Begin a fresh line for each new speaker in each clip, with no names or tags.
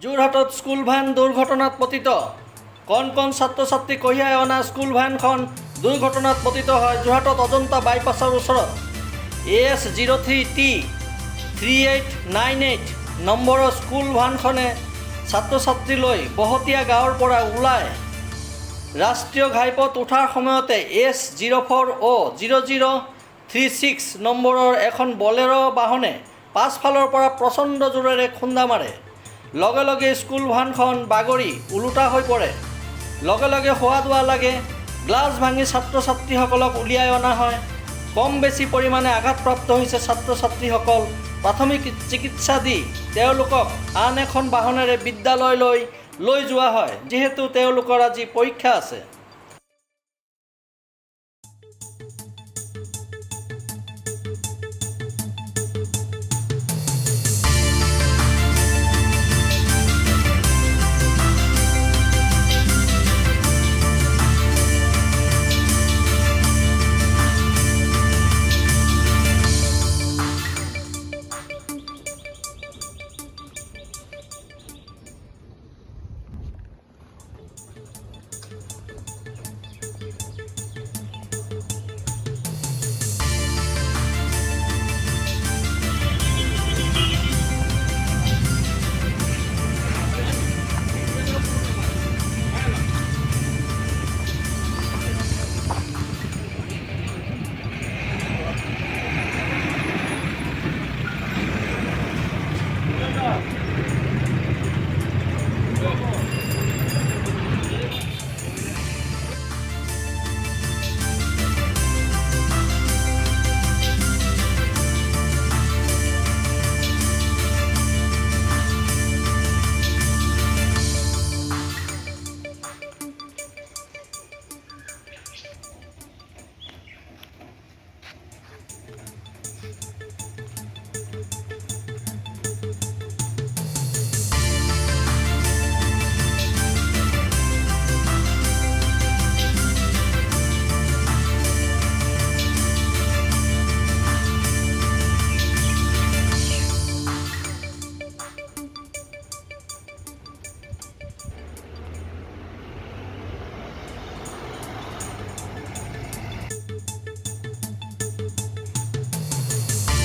যোৰহাটত school van দুৰ্ঘটনাত পতিত। কণ কণ ছাত্ৰ ছাত্ৰী কঢ়িয়াই অনা স্কুল ভ্যানখন দুৰ্ঘটনাত পতিত হয় যোৰহাটত অজন্তা বাইপাছৰ ওচৰত। AS03T3898 নম্বৰৰ স্কুল ভ্যানখনে ছাত্ৰ ছাত্ৰী লৈ বহতীয়া গাঁৱৰ পৰা ওলাই ৰাষ্ট্ৰীয় ঘাইপথ উঠাৰ সময়তে S04O0036 নম্বৰৰ এখন বলেৰো বাহনে পাছফালৰ পৰা প্ৰচণ্ড জোৰেৰে খুন্দা মাৰে। লগে লগে স্কুল ভ্যানখন বাগৰি ওলোটা হৈ পৰে। লগে লগে হোৱা দোৱা লাগে। গ্লাছ ভাঙি ছাত্ৰ ছাত্ৰীসকলক উলিয়াই অনা হয়। কম বেছি পৰিমাণে আঘাতপ্ৰাপ্ত হৈছে ছাত্ৰ ছাত্ৰীসকল। প্ৰাথমিক চিকিৎসা দি তেওঁলোকক আন এখন বাহনেৰে বিদ্যালয়লৈ লৈ যোৱা হয়, যিহেতু তেওঁলোকৰ আজি পৰীক্ষা আছে।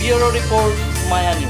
ব্যুৰো ৰিপৰ্ট, মায়া নিউজ।